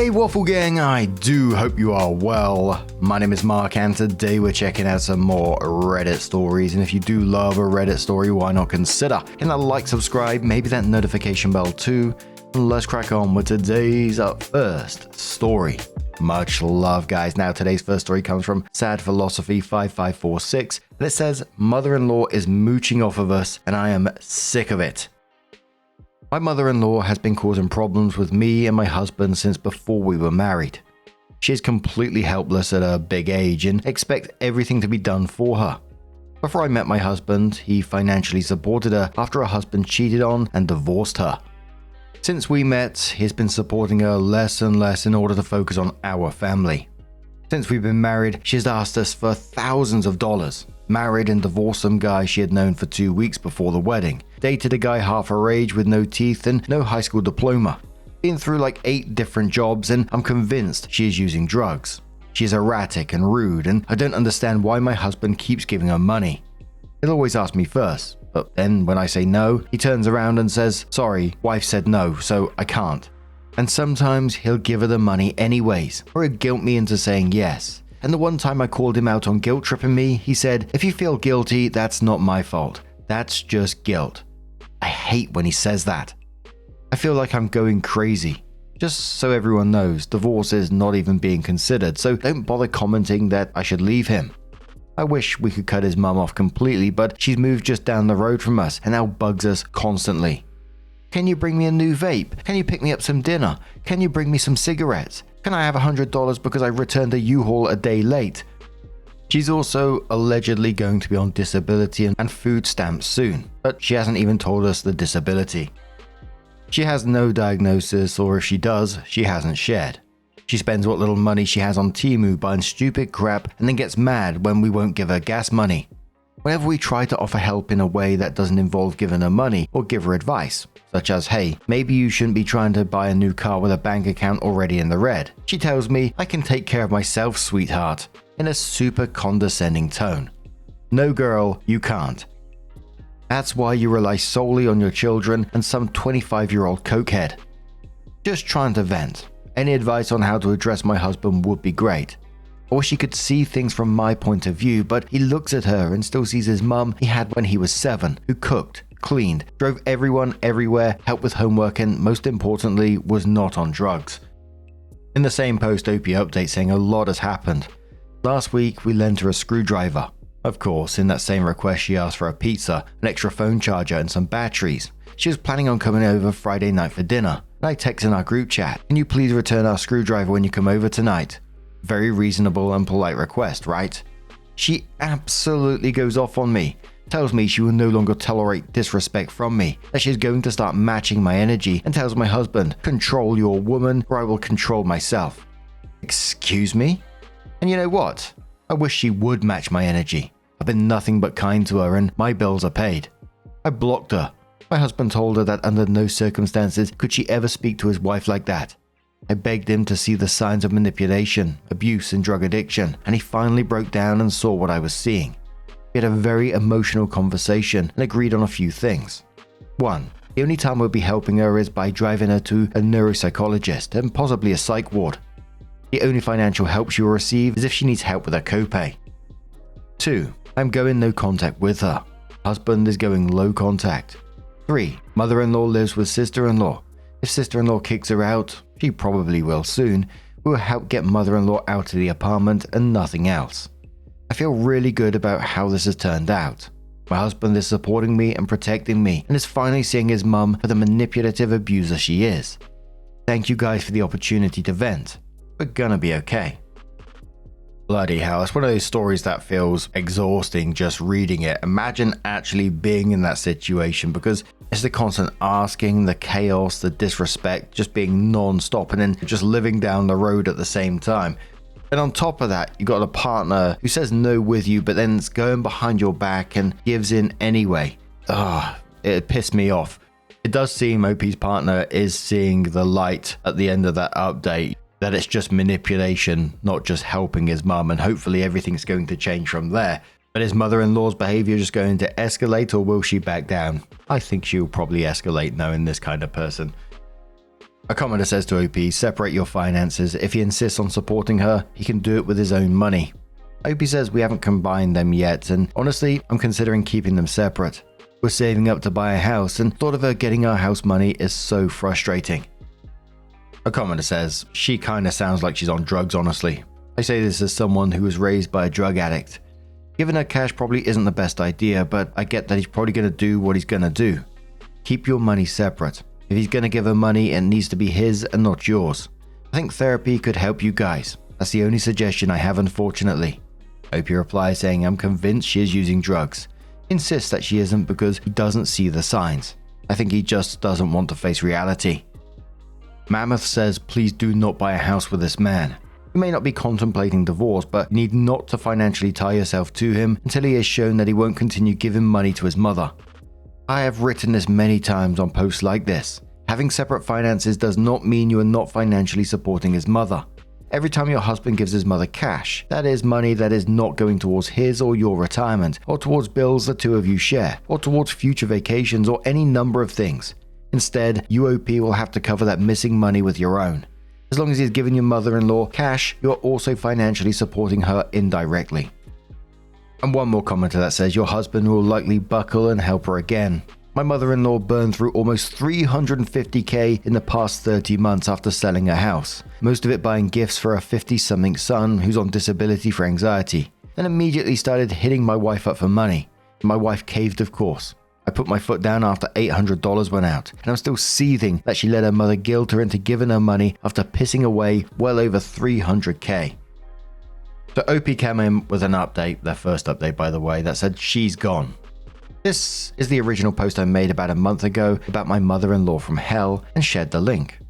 Hey Waffle Gang, I do hope you are well. My name is Mark and today we're checking out some more Reddit stories, and if you do love a Reddit story, why not consider hitting that like, subscribe, maybe that notification bell too. And let's crack on with today's first story. Much love guys. Now today's first story comes from Sad Philosophy 5546 and it says, "Mother-in-law is mooching off of us and I am sick of it. My mother-in-law has been causing problems with me and my husband since before we were married. She is completely helpless at a big age and expects everything to be done for her. Before I met my husband, he financially supported her after her husband cheated on and divorced her. Since we met, he's been supporting her less and less in order to focus on our family. Since we've been married, she's asked us for thousands of dollars. Married and divorced some guy she had known for 2 weeks before the wedding. Dated a guy half her age with no teeth and no high school diploma. Been through like 8 different jobs and I'm convinced she is using drugs. She is erratic and rude and I don't understand why my husband keeps giving her money. He'll always ask me first, but then when I say no, he turns around and says, "Sorry, wife said no, so I can't." And sometimes he'll give her the money anyways, or he'll guilt me into saying yes. And the one time I called him out on guilt tripping me, he said, "If you feel guilty, that's not my fault. That's just guilt." I hate when he says that. I feel like I'm going crazy. Just so everyone knows, divorce is not even being considered, so don't bother commenting that I should leave him. I wish we could cut his mum off completely, but she's moved just down the road from us and now bugs us constantly. Can you bring me a new vape? Can you pick me up some dinner? Can you bring me some cigarettes? Can I have $100 because I returned a U-Haul a day late? She's also allegedly going to be on disability and food stamps soon, but she hasn't even told us the disability. She has no diagnosis, or if she does, she hasn't shared. She spends what little money she has on Temu buying stupid crap and then gets mad when we won't give her gas money. Whenever we try to offer help in a way that doesn't involve giving her money or give her advice, such as, "Hey, maybe you shouldn't be trying to buy a new car with a bank account already in the red," she tells me, "I can take care of myself, sweetheart," in a super condescending tone. No girl, you can't. That's why you rely solely on your children and some 25-year-old cokehead. Just trying to vent. Any advice on how to address my husband would be great. I wish he could see things from my point of view, but he looks at her and still sees his mum he had when he was 7, who cooked, cleaned, drove everyone everywhere, helped with homework, and most importantly, was not on drugs. In the same post, OP update saying a lot has happened. Last week, we lent her a screwdriver. Of course, in that same request, she asked for a pizza, an extra phone charger, and some batteries. She was planning on coming over Friday night for dinner, and I text in our group chat, "Can you please return our screwdriver when you come over tonight?" Very reasonable and polite request, right? She absolutely goes off on me. Tells me she will no longer tolerate disrespect from me, that she's going to start matching my energy, and tells my husband, "Control your woman or I will control myself." Excuse me? And you know what? I wish she would match my energy. I've been nothing but kind to her and my bills are paid. I blocked her. My husband told her that under no circumstances could she ever speak to his wife like that. I begged him to see the signs of manipulation, abuse, and drug addiction, and he finally broke down and saw what I was seeing. We had a very emotional conversation and agreed on a few things. 1. The only time we'll be helping her is by driving her to a neuropsychologist and possibly a psych ward. The only financial help she will receive is if she needs help with her copay. 2. I'm going no contact with her. Husband is going low contact. 3. Mother-in-law lives with sister-in-law. If sister-in-law kicks her out, she probably will soon, we will help get mother-in-law out of the apartment and nothing else. I feel really good about how this has turned out. My husband is supporting me and protecting me and is finally seeing his mum for the manipulative abuser she is. Thank you guys for the opportunity to vent. We're gonna be okay. Bloody hell, it's one of those stories that feels exhausting just reading it. Imagine actually being in that situation, because it's the constant asking, the chaos, the disrespect, just being non-stop, and then just living down the road at the same time. And on top of that, you got a partner who says no with you, but then it's going behind your back and gives in anyway. It pissed me off. It does seem OP's partner is seeing the light at the end of that update, that it's just manipulation, not just helping his mum, and hopefully everything's going to change from there. But is mother-in-law's behavior just going to escalate, or will she back down? I think she'll probably escalate knowing this kind of person. A commenter says to OP, separate your finances. If he insists on supporting her, he can do it with his own money. OP says we haven't combined them yet, and honestly, I'm considering keeping them separate. We're saving up to buy a house, and thought of her getting our house money is so frustrating. A commenter says, she kinda sounds like she's on drugs, honestly. I say this as someone who was raised by a drug addict. Giving her cash probably isn't the best idea, but I get that he's probably gonna do what he's gonna do. Keep your money separate. If he's gonna give her money, it needs to be his and not yours. I think therapy could help you guys. That's the only suggestion I have, unfortunately. OP replies saying, I'm convinced she is using drugs. Insists that she isn't because he doesn't see the signs. I think he just doesn't want to face reality. Mammoth says, please do not buy a house with this man. You may not be contemplating divorce, but you need not to financially tie yourself to him until he has shown that he won't continue giving money to his mother. I have written this many times on posts like this. Having separate finances does not mean you are not financially supporting his mother. Every time your husband gives his mother cash, that is money that is not going towards his or your retirement, or towards bills the two of you share, or towards future vacations, or any number of things. Instead, you OP will have to cover that missing money with your own. As long as he's giving your mother-in-law cash, you are also financially supporting her indirectly. And one more commenter that says your husband will likely buckle and help her again. My mother-in-law burned through almost $350,000 in the past 30 months after selling her house, most of it buying gifts for her 50-something son who's on disability for anxiety, then immediately started hitting my wife up for money. My wife caved, of course. I put my foot down after $800 went out, and I'm still seething that she let her mother guilt her into giving her money after pissing away well over $300,000. So OP came in with an update, their first update by the way, that said she's gone. This is the original post I made about a month ago about my mother-in-law from hell and shared the link.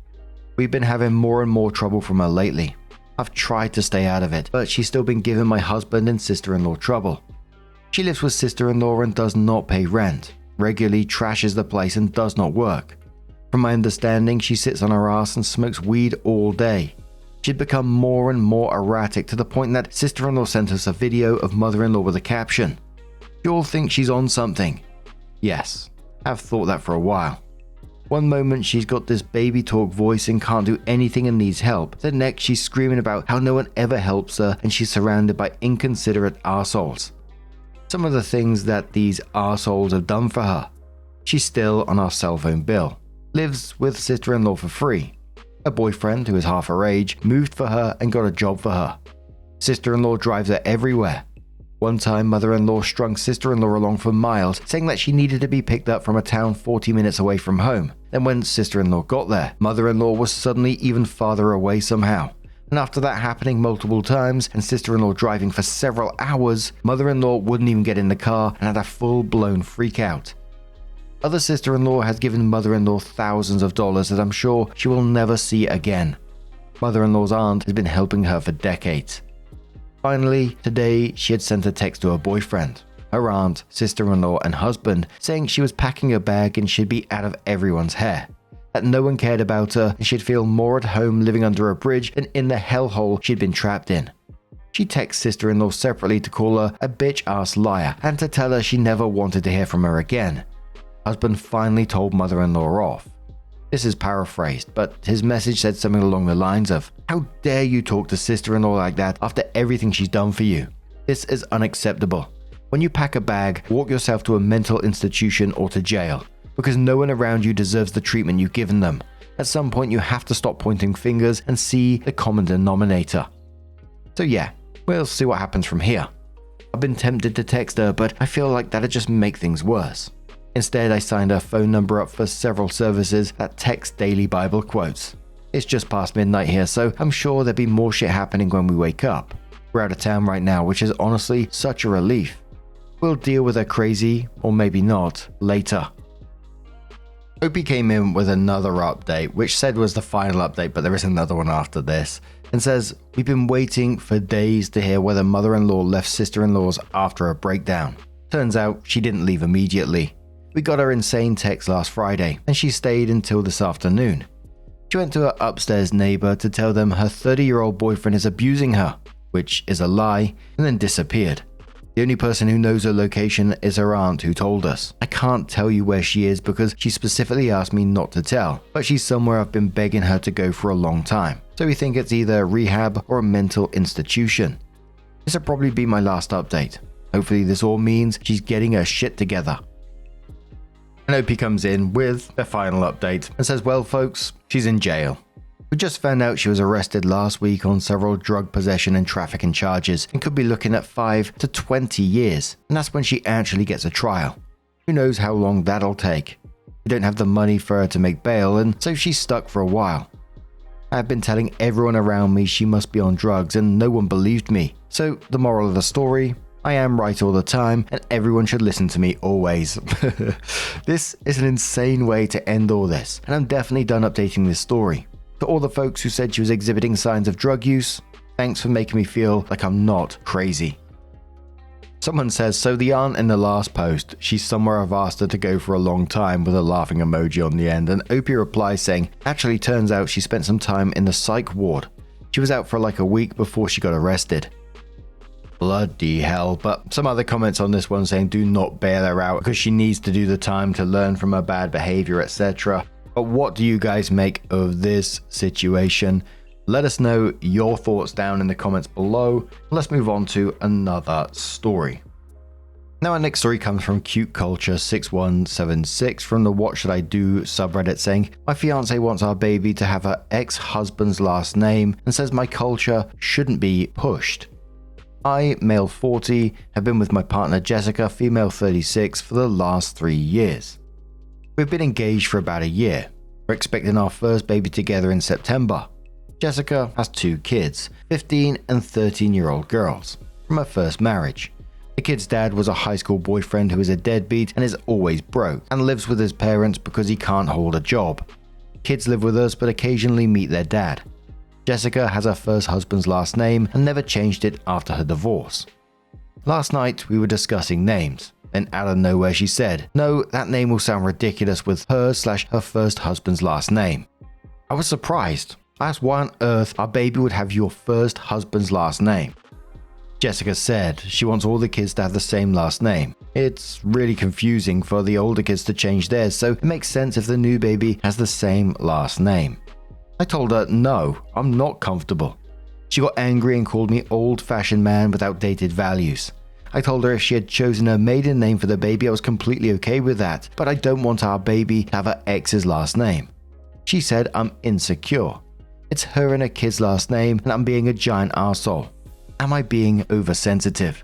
We've been having more and more trouble from her lately. I've tried to stay out of it, but she's still been giving my husband and sister-in-law trouble. She lives with sister-in-law and does not pay rent, regularly trashes the place and does not work. From my understanding, she sits on her ass and smokes weed all day. She'd become more and more erratic to the point that sister-in-law sent us a video of mother-in-law with a caption. You all think she's on something? Yes, I've thought that for a while. One moment she's got this baby talk voice and can't do anything and needs help. The next she's screaming about how no one ever helps her and she's surrounded by inconsiderate arseholes. Some of the things that these arseholes have done for her. She's still on our cell phone bill. Lives with sister-in-law for free. Her boyfriend, who is half her age, moved for her and got a job for her. Sister-in-law drives her everywhere. One time, mother-in-law strung sister-in-law along for miles, saying that she needed to be picked up from a town 40 minutes away from home. Then when sister-in-law got there, mother-in-law was suddenly even farther away somehow. And after that happening multiple times and sister-in-law driving for several hours, mother-in-law wouldn't even get in the car and had a full-blown freak out. Other sister-in-law has given mother-in-law thousands of dollars that I'm sure she will never see again. Mother-in-law's aunt has been helping her for decades. Finally, today she had sent a text to her boyfriend, her aunt, sister-in-law and husband saying she was packing her bag and she'd be out of everyone's hair. That no one cared about her and she'd feel more at home living under a bridge than in the hellhole she'd been trapped in. She texts sister-in-law separately to call her a bitch-ass liar and to tell her she never wanted to hear from her again. Husband finally told mother-in-law off. This is paraphrased, but his message said something along the lines of, how dare you talk to sister-in-law like that after everything she's done for you? This is unacceptable. When you pack a bag, walk yourself to a mental institution or to jail, because no one around you deserves the treatment you've given them. At some point you have to stop pointing fingers and see the common denominator. So yeah, we'll see what happens from here. I've been tempted to text her, but I feel like that'd just make things worse. Instead, I signed her phone number up for several services that text daily Bible quotes. It's just past midnight here, so I'm sure there'll be more shit happening when we wake up. We're out of town right now, which is honestly such a relief. We'll deal with her crazy, or maybe not, later. Opie came in with another update, which said was the final update, but there is another one after this, and says, we've been waiting for days to hear whether mother-in-law left sister-in-law's after a breakdown. Turns out she didn't leave immediately. We got her insane text last Friday, and she stayed until this afternoon. She went to her upstairs neighbor to tell them her 30-year-old boyfriend is abusing her, which is a lie, and then disappeared. The only person who knows her location is her aunt who told us. I can't tell you where she is because she specifically asked me not to tell, but she's somewhere I've been begging her to go for a long time. So we think it's either a rehab or a mental institution. This will probably be my last update. Hopefully this all means she's getting her shit together. And OP comes in with the final update and says, well folks, she's in jail. We just found out she was arrested last week on several drug possession and trafficking charges and could be looking at 5 to 20 years. And that's when she actually gets a trial. Who knows how long that'll take. We don't have the money for her to make bail, and so she's stuck for a while. I've been telling everyone around me she must be on drugs and no one believed me. So the moral of the story, I am right all the time and everyone should listen to me always. This is an insane way to end all this, and I'm definitely done updating this story. To all the folks who said she was exhibiting signs of drug use, thanks for making me feel like I'm not crazy. Someone says, so the aunt in the last post, she's somewhere I've asked her to go for a long time with a laughing emoji on the end, and Opie replies saying, actually turns out she spent some time in the psych ward. She was out for like a week before she got arrested. Bloody hell, but some other comments on this one saying do not bail her out because she needs to do the time to learn from her bad behavior, etc. But what do you guys make of this situation? Let us know your thoughts down in the comments below. Let's move on to another story. Now our next story comes from Cute Culture 6176 from the What Should I Do subreddit saying, my fiance wants our baby to have her ex-husband's last name and says my culture shouldn't be pushed. I, male 40, have been with my partner Jessica, female 36, for the last 3 years. We've been engaged for about a year. We're expecting our first baby together in September. Jessica has 2 kids, 15 and 13-year-old girls, from her first marriage. The kid's dad was a high school boyfriend who is a deadbeat and is always broke and lives with his parents because he can't hold a job. Kids live with us but occasionally meet their dad. Jessica has her first husband's last name and never changed it after her divorce. Last night we were discussing names. Then out of nowhere she said, no, that name will sound ridiculous with her/her first husband's last name. I was surprised. I asked why on earth our baby would have your first husband's last name. Jessica said she wants all the kids to have the same last name. It's really confusing for the older kids to change theirs, so it makes sense if the new baby has the same last name. I told her, no, I'm not comfortable. She got angry and called me old-fashioned man with outdated values. I told her if she had chosen her maiden name for the baby, I was completely okay with that, but I don't want our baby to have her ex's last name. She said I'm insecure. It's her and her kid's last name, and I'm being a giant arsehole. Am I being oversensitive?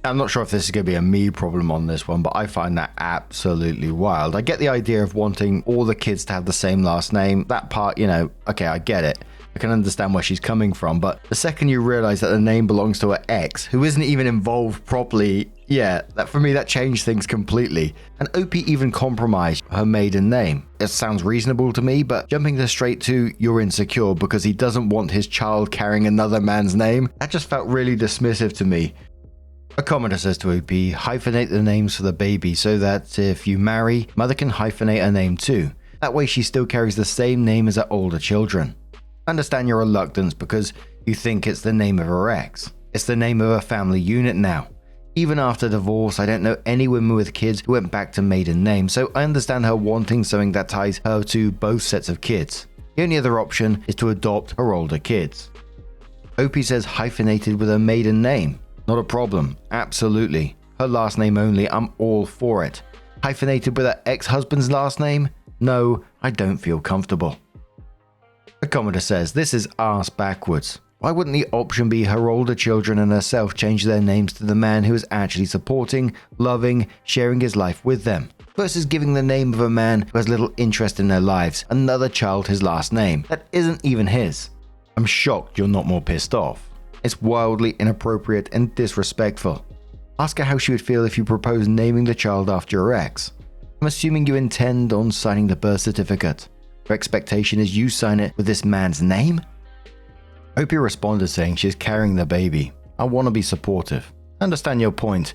I'm not sure if this is going to be a me problem on this one, but I find that absolutely wild. I get the idea of wanting all the kids to have the same last name. That part, okay, I get it. I can understand where she's coming from, but the second you realize that the name belongs to her ex, who isn't even involved properly, for me that changed things completely. And OP even compromised her maiden name. It sounds reasonable to me, but jumping this straight to you're insecure because he doesn't want his child carrying another man's name, that just felt really dismissive to me. A commenter says to OP, hyphenate the names for the baby so that if you marry, mother can hyphenate her name too. That way she still carries the same name as her older children. I understand your reluctance because you think it's the name of her ex. It's the name of a family unit now. Even after divorce, I don't know any women with kids who went back to maiden name, so I understand her wanting something that ties her to both sets of kids. The only other option is to adopt her older kids. OP says hyphenated with her maiden name. Not a problem, absolutely. Her last name only, I'm all for it. Hyphenated with her ex-husband's last name? No, I don't feel comfortable. The commenter says, this is arse backwards. Why wouldn't the option be her older children and herself change their names to the man who is actually supporting, loving, sharing his life with them, versus giving the name of a man who has little interest in their lives another child his last name that isn't even his? I'm shocked you're not more pissed off. It's wildly inappropriate and disrespectful. Ask her how she would feel if you proposed naming the child after your ex. I'm assuming you intend on signing the birth certificate. Her expectation is you sign it with this man's name? Opie responded saying she's carrying the baby. I want to be supportive. I understand your point.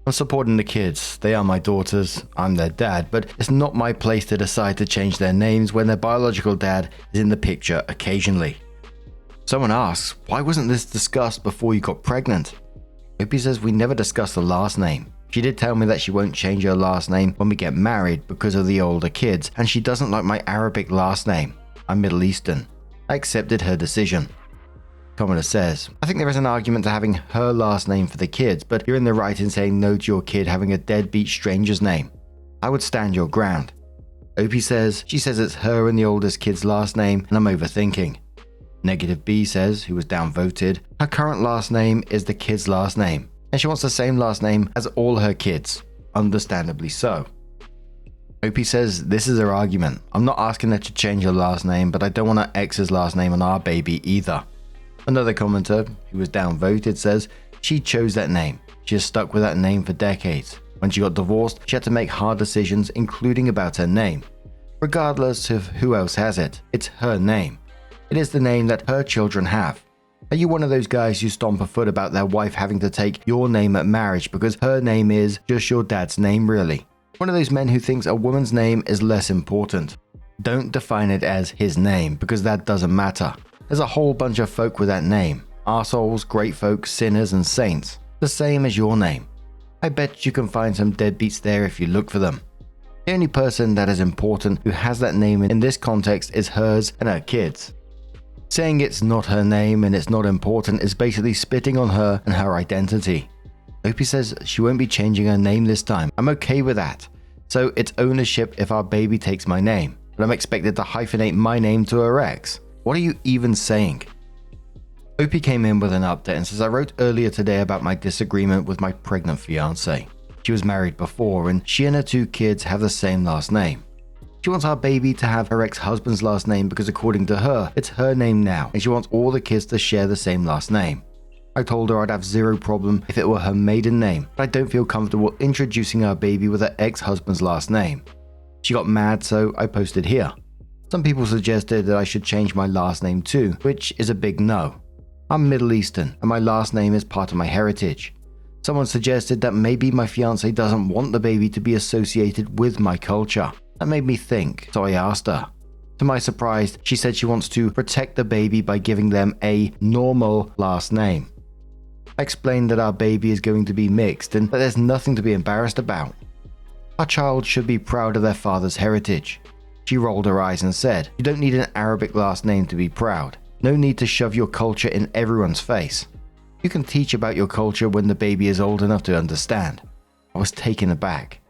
I'm supporting the kids. They are my daughters. I'm their dad, but it's not my place to decide to change their names when their biological dad is in the picture occasionally. Someone asks, why wasn't this discussed before you got pregnant? Opie says we never discussed the last name. She did tell me that she won't change her last name when we get married because of the older kids, and she doesn't like my Arabic last name. I'm Middle Eastern. I accepted her decision. Commenter says, I think there is an argument to having her last name for the kids, but you're in the right in saying no to your kid having a deadbeat stranger's name. I would stand your ground. Opie says, she says it's her and the oldest kid's last name, and I'm overthinking. Negative B says, who was downvoted, her current last name is the kid's last name, and she wants the same last name as all her kids. Understandably so. Opie says, this is her argument. I'm not asking her to change her last name, but I don't want her ex's last name on our baby either. Another commenter, who was downvoted, says, she chose that name. She has stuck with that name for decades. When she got divorced, she had to make hard decisions, including about her name. Regardless of who else has it, it's her name. It is the name that her children have. Are you one of those guys who stomp a foot about their wife having to take your name at marriage because her name is just your dad's name, really? One of those men who thinks a woman's name is less important. Don't define it as his name, because that doesn't matter. There's a whole bunch of folk with that name. Arseholes, great folk, sinners, and saints. The same as your name. I bet you can find some deadbeats there if you look for them. The only person that is important who has that name in this context is hers and her kids. Saying it's not her name and it's not important is basically spitting on her and her identity. Opie says she won't be changing her name this time. I'm okay with that. So it's ownership if our baby takes my name, but I'm expected to hyphenate my name to her ex. What are you even saying? Opie came in with an update and says, I wrote earlier today about my disagreement with my pregnant fiance. She was married before and she and her 2 kids have the same last name. She wants our baby to have her ex-husband's last name because according to her, it's her name now and she wants all the kids to share the same last name. I told her I'd have zero problem if it were her maiden name, but I don't feel comfortable introducing our baby with her ex-husband's last name. She got mad, so I posted here. Some people suggested that I should change my last name too, which is a big no. I'm Middle Eastern, and my last name is part of my heritage. Someone suggested that maybe my fiance doesn't want the baby to be associated with my culture. That made me think, so I asked her. To my surprise, she said she wants to protect the baby by giving them a normal last name. I explained that our baby is going to be mixed and that there's nothing to be embarrassed about. Our child should be proud of their father's heritage. She rolled her eyes and said, you don't need an Arabic last name to be proud. No need to shove your culture in everyone's face. You can teach about your culture when the baby is old enough to understand. I was taken aback.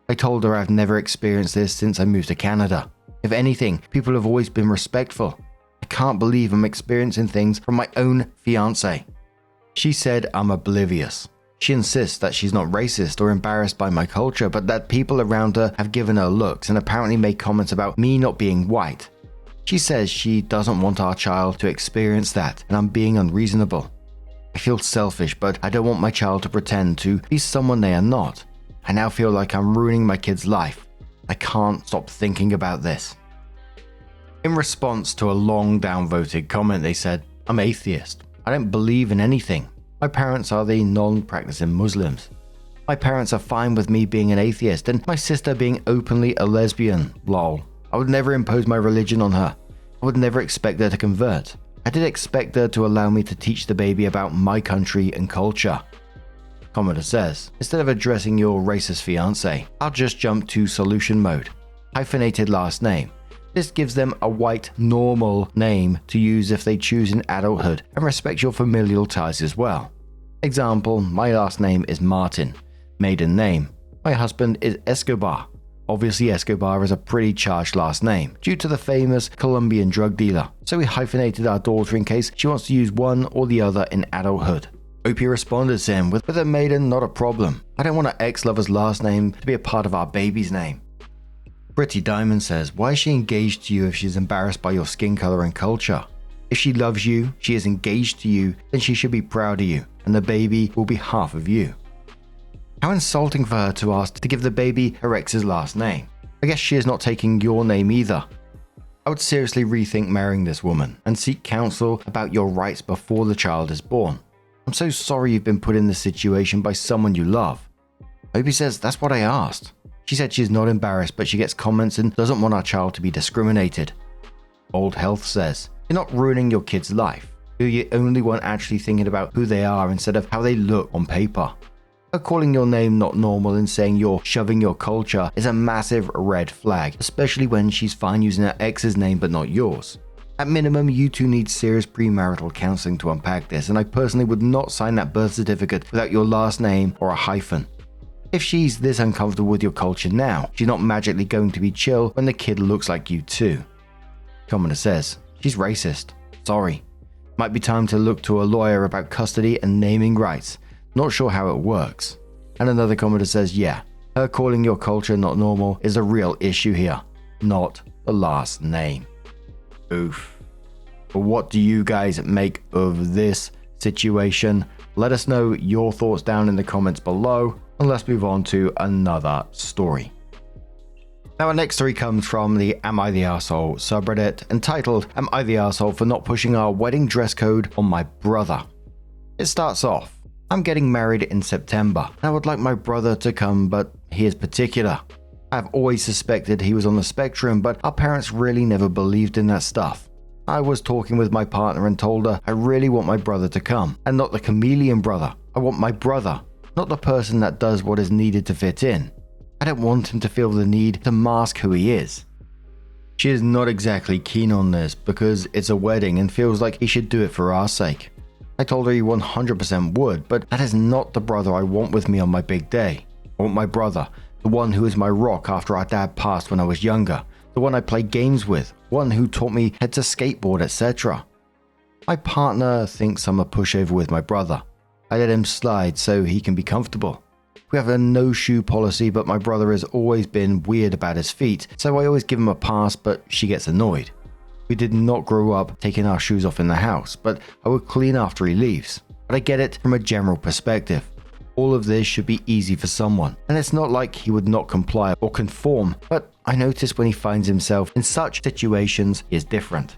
I told her I've never experienced this since I moved to Canada. If anything, people have always been respectful. I can't believe I'm experiencing things from my own fiance. She said I'm oblivious. She insists that she's not racist or embarrassed by my culture, but that people around her have given her looks and apparently made comments about me not being white. She says she doesn't want our child to experience that, and I'm being unreasonable. I feel selfish, but I don't want my child to pretend to be someone they are not. I now feel like I'm ruining my kid's life. I can't stop thinking about this. In response to a long downvoted comment, they said, I'm atheist. I don't believe in anything. My parents are the non-practicing Muslims. My parents are fine with me being an atheist and my sister being openly a lesbian, lol. I would never impose my religion on her. I would never expect her to convert. I did expect her to allow me to teach the baby about my country and culture. Commenter says, instead of addressing your racist fiance, I'll just jump to solution mode. Hyphenated last name. This gives them a white, normal name to use if they choose in adulthood and respect your familial ties as well. Example, my last name is Martin. Maiden name. My husband is Escobar. Obviously, Escobar is a pretty charged last name due to the famous Colombian drug dealer, so we hyphenated our daughter in case she wants to use one or the other in adulthood. Opie responded to him with a maiden, not a problem. I don't want our ex-lover's last name to be a part of our baby's name. Pretty Diamond says, why is she engaged to you if she's embarrassed by your skin color and culture? If she loves you, she is engaged to you, then she should be proud of you, and the baby will be half of you. How insulting for her to ask to give the baby her ex's last name. I guess she is not taking your name either. I would seriously rethink marrying this woman and seek counsel about your rights before the child is born. I'm so sorry you've been put in this situation by someone you love. Opie says, that's what I asked. She said she's not embarrassed, but she gets comments and doesn't want our child to be discriminated. Old Health says, you're not ruining your kid's life. You're the only one actually thinking about who they are instead of how they look on paper. Her calling your name not normal and saying you're shoving your culture is a massive red flag, especially when she's fine using her ex's name but not yours. At minimum, you two need serious premarital counseling to unpack this, and I personally would not sign that birth certificate without your last name or a hyphen. If she's this uncomfortable with your culture now, she's not magically going to be chill when the kid looks like you too. Commenter says, she's racist. Sorry. Might be time to look to a lawyer about custody and naming rights. Not sure how it works. And another commenter says, yeah, her calling your culture not normal is a real issue here, not the last name. Oof. But what do you guys make of this situation? Let us know your thoughts down in the comments below, and let's move on to another story. Now our next story comes from the Am I the Arsehole subreddit, entitled Am I the Arsehole for not pushing our wedding dress code on my brother? It starts off, I'm getting married in September, and I would like my brother to come, but he is particular. I've always suspected he was on the spectrum, but our parents really never believed in that stuff. I was talking with my partner and told her I really want my brother to come, and not the chameleon brother. I want my brother, not the person that does what is needed to fit in. I don't want him to feel the need to mask who he is. She is not exactly keen on this because it's a wedding and feels like he should do it for our sake. I told her he 100% would, but that is not the brother I want with me on my big day. I want my brother, the one who is my rock after our dad passed when I was younger, the one I play games with, one who taught me how to skateboard, etc. My partner thinks I'm a pushover with my brother. I let him slide so he can be comfortable. We have a no-shoe policy, but my brother has always been weird about his feet, so I always give him a pass, but she gets annoyed. We did not grow up taking our shoes off in the house, but I would clean after he leaves. But I get it from a general perspective. All of this should be easy for someone, and it's not like he would not comply or conform, but I notice when he finds himself in such situations, he is different.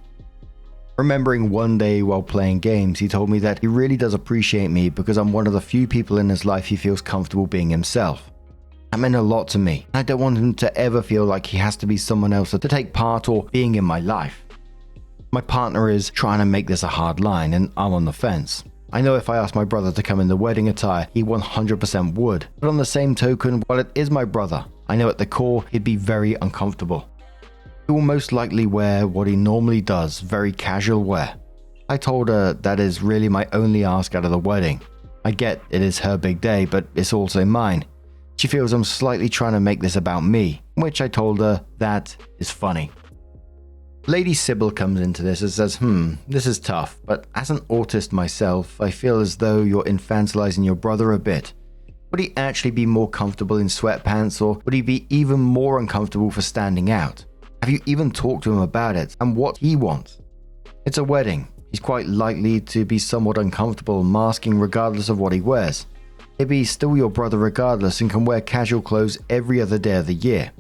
Remembering one day while playing games, he told me that he really does appreciate me because I'm one of the few people in his life he feels comfortable being himself. That meant a lot to me, and I don't want him to ever feel like he has to be someone else to take part or being in my life. My partner is trying to make this a hard line, and I'm on the fence. I know if I asked my brother to come in the wedding attire, he 100% would, but on the same token, while it is my brother, I know at the core he'd be very uncomfortable. He will most likely wear what he normally does, very casual wear. I told her that is really my only ask out of the wedding. I get it is her big day, but it's also mine. She feels I'm slightly trying to make this about me, which I told her that is funny. Lady Sybil comes into this and says, this is tough, but as an autist myself, I feel as though you're infantilizing your brother a bit. Would he actually be more comfortable in sweatpants, or would he be even more uncomfortable for standing out? Have you even talked to him about it and what he wants? It's a wedding. He's quite likely to be somewhat uncomfortable masking regardless of what he wears. He'd be still your brother regardless and can wear casual clothes every other day of the year.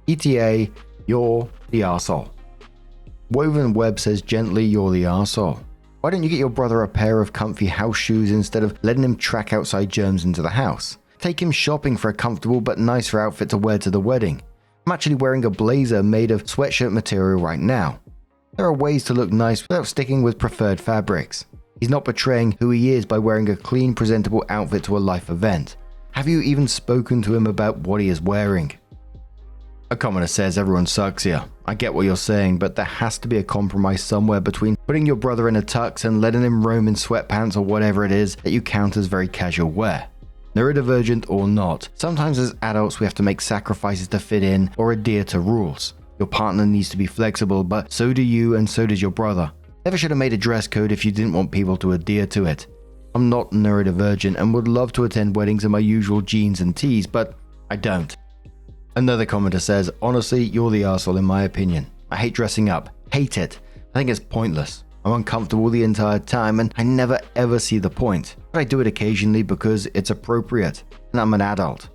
ETA, you're the arsehole. Woven Web says gently, you're the arsehole. Why don't you get your brother a pair of comfy house shoes instead of letting him track outside germs into the house? Take him shopping for a comfortable but nicer outfit to wear to the wedding. I'm actually wearing a blazer made of sweatshirt material right now. There are ways to look nice without sticking with preferred fabrics. He's not betraying who he is by wearing a clean, presentable outfit to a life event. Have you even spoken to him about what he is wearing? A commenter says everyone sucks here. I get what you're saying, but there has to be a compromise somewhere between putting your brother in a tux and letting him roam in sweatpants or whatever it is that you count as very casual wear. Neurodivergent or not, sometimes as adults we have to make sacrifices to fit in or adhere to rules. Your partner needs to be flexible, but so do you and so does your brother. Never should have made a dress code if you didn't want people to adhere to it. I'm not neurodivergent and would love to attend weddings in my usual jeans and tees, but I don't. Another commenter says, honestly, you're the arsehole in my opinion. I hate dressing up. Hate it. I think it's pointless. I'm uncomfortable the entire time and I never ever see the point. But I do it occasionally because it's appropriate, and I'm an adult.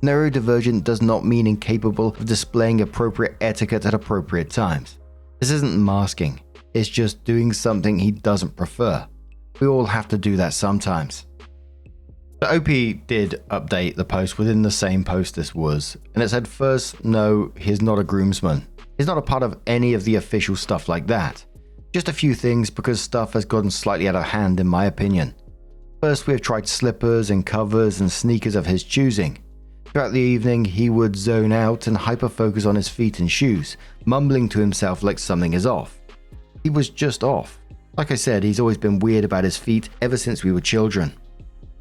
Neurodivergent does not mean incapable of displaying appropriate etiquette at appropriate times. This isn't masking. It's just doing something he doesn't prefer. We all have to do that sometimes. The OP did update the post within the same post this was, and it said first, no, he's not a groomsman. He's not a part of any of the official stuff like that. Just a few things because stuff has gotten slightly out of hand in my opinion. First, we have tried slippers and covers and sneakers of his choosing. Throughout the evening, he would zone out and hyper-focus on his feet and shoes, mumbling to himself like something is off. He was just off. Like I said, he's always been weird about his feet ever since we were children.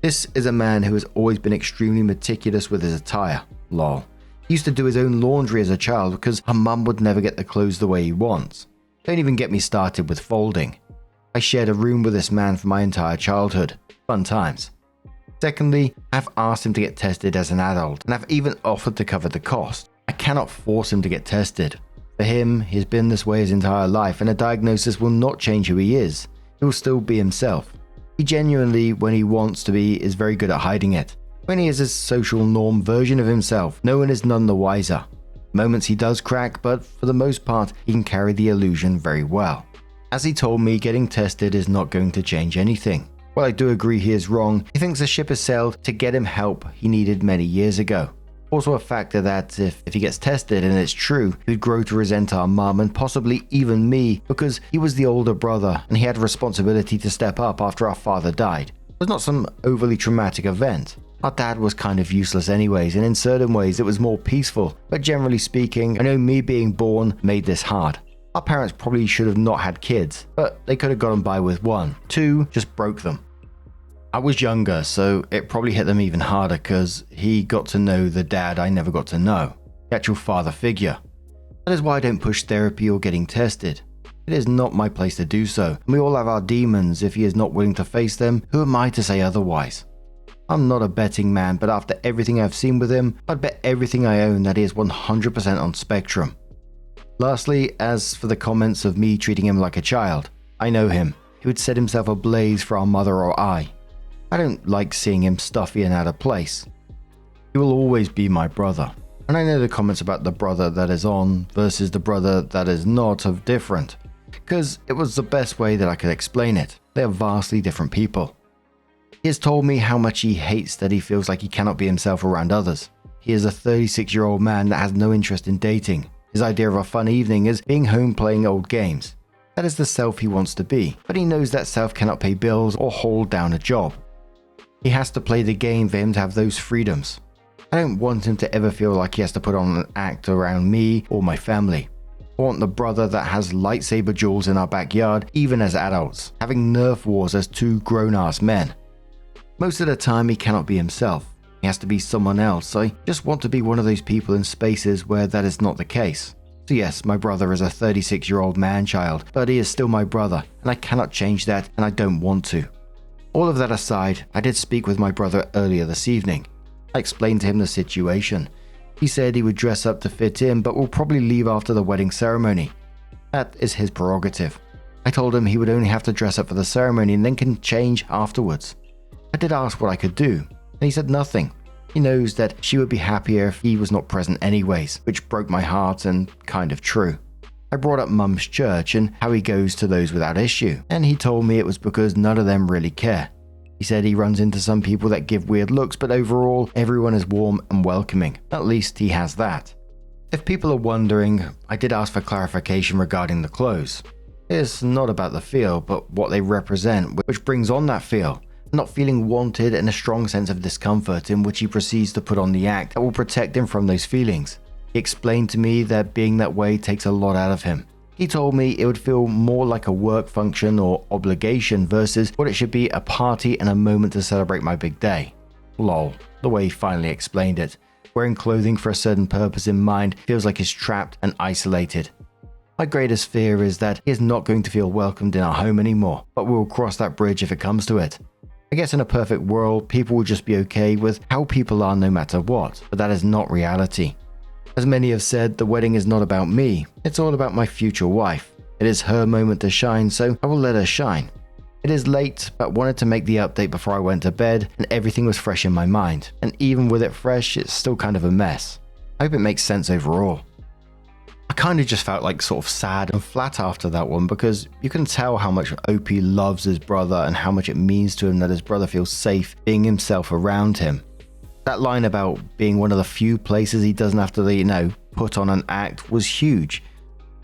This is a man who has always been extremely meticulous with his attire. Lol. He used to do his own laundry as a child because her mum would never get the clothes the way he wants. Don't even get me started with folding. I shared a room with this man for my entire childhood. Fun times. Secondly, I've asked him to get tested as an adult, and I've even offered to cover the cost. I cannot force him to get tested. For him, he's been this way his entire life, and a diagnosis will not change who he is. He will still be himself. He genuinely, when he wants to be, is very good at hiding it. When he is his social norm version of himself, no one is none the wiser. Moments he does crack, but for the most part, he can carry the illusion very well. As he told me, getting tested is not going to change anything. While I do agree he is wrong, he thinks the ship has sailed to get him help he needed many years ago. Also a factor that if he gets tested and it's true, he would grow to resent our mum and possibly even me because he was the older brother and he had a responsibility to step up after our father died. It was not some overly traumatic event. Our dad was kind of useless anyways, and in certain ways it was more peaceful, but generally speaking, I know me being born made this hard. Our parents probably should have not had kids, but they could have gotten by with one. 2 just broke them. I was younger, so it probably hit them even harder because he got to know the dad I never got to know, the actual father figure. That is why I don't push therapy or getting tested. It is not my place to do so, and we all have our demons. If he is not willing to face them, who am I to say otherwise? I'm not a betting man, but after everything I've seen with him, I'd bet everything I own that he is 100% on spectrum. Lastly, as for the comments of me treating him like a child, I know him. He would set himself ablaze for our mother or I. I don't like seeing him stuffy and out of place. He will always be my brother. And I know the comments about the brother that is on versus the brother that is not are different. Because it was the best way that I could explain it. They are vastly different people. He has told me how much he hates that he feels like he cannot be himself around others. He is a 36-year-old man that has no interest in dating. His idea of a fun evening is being home playing old games. That is the self he wants to be, but he knows that self cannot pay bills or hold down a job. He has to play the game for him to have those freedoms. I don't want him to ever feel like he has to put on an act around me or my family. I want the brother that has lightsaber duels in our backyard even as adults, having nerf wars as 2 grown-ass men. Most of the time he cannot be himself. He has to be someone else. I just want to be one of those people in spaces where that is not the case. So yes, my brother is a 36-year-old man-child, but he is still my brother, and I cannot change that, and I don't want to. All of that aside, I did speak with my brother earlier this evening. I explained to him the situation. He said he would dress up to fit in, but will probably leave after the wedding ceremony. That is his prerogative. I told him he would only have to dress up for the ceremony and then can change afterwards. I did ask what I could do, and he said nothing. He knows that she would be happier if he was not present anyways, which broke my heart and kind of true. I brought up Mum's church and how he goes to those without issue, and he told me it was because none of them really care. He said he runs into some people that give weird looks, but overall, everyone is warm and welcoming. At least he has that. If people are wondering, I did ask for clarification regarding the clothes. It's not about the feel, but what they represent, which brings on that feel. Not feeling wanted and a strong sense of discomfort in which he proceeds to put on the act that will protect him from those feelings. He explained to me that being that way takes a lot out of him. He told me it would feel more like a work function or obligation versus what it should be, a party and a moment to celebrate my big day. Lol, the way he finally explained it. Wearing clothing for a certain purpose in mind feels like he's trapped and isolated. My greatest fear is that he is not going to feel welcomed in our home anymore, but we will cross that bridge if it comes to it. I guess in a perfect world, people will just be okay with how people are no matter what, but that is not reality. As many have said, the wedding is not about me, it's all about my future wife. It is her moment to shine, so I will let her shine. It is late, but wanted to make the update before I went to bed, and everything was fresh in my mind. And even with it fresh, it's still kind of a mess. I hope it makes sense overall. I kind of just felt like sort of sad and flat after that one because you can tell how much OP loves his brother and how much it means to him that his brother feels safe being himself around him. That line about being one of the few places he doesn't have to, put on an act was huge.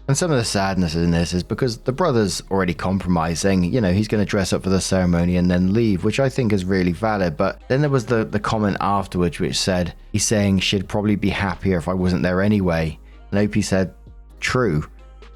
And some of the sadness in this is because the brother's already compromised, saying, you know, he's going to dress up for the ceremony and then leave, which I think is really valid. But then there was the comment afterwards, which said, he's saying she'd probably be happier if I wasn't there anyway. And Opie said, true.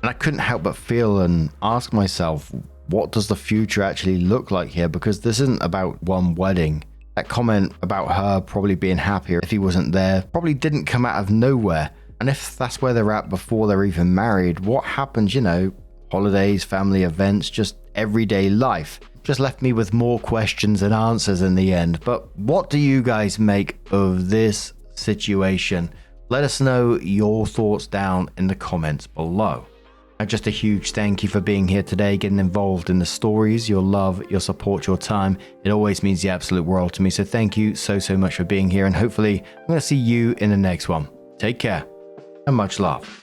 And I couldn't help but feel and ask myself, what does the future actually look like here? Because this isn't about one wedding. That comment about her probably being happier if he wasn't there probably didn't come out of nowhere. And if that's where they're at before they're even married, what happens, you know, holidays, family events, just everyday life? Just left me with more questions than answers in the end. But what do you guys make of this situation? Let us know your thoughts down in the comments below. And just a huge thank you for being here today, getting involved in the stories, your love, your support, your time. It always means the absolute world to me. So thank you so much for being here. And hopefully I'm going to see you in the next one. Take care and much love.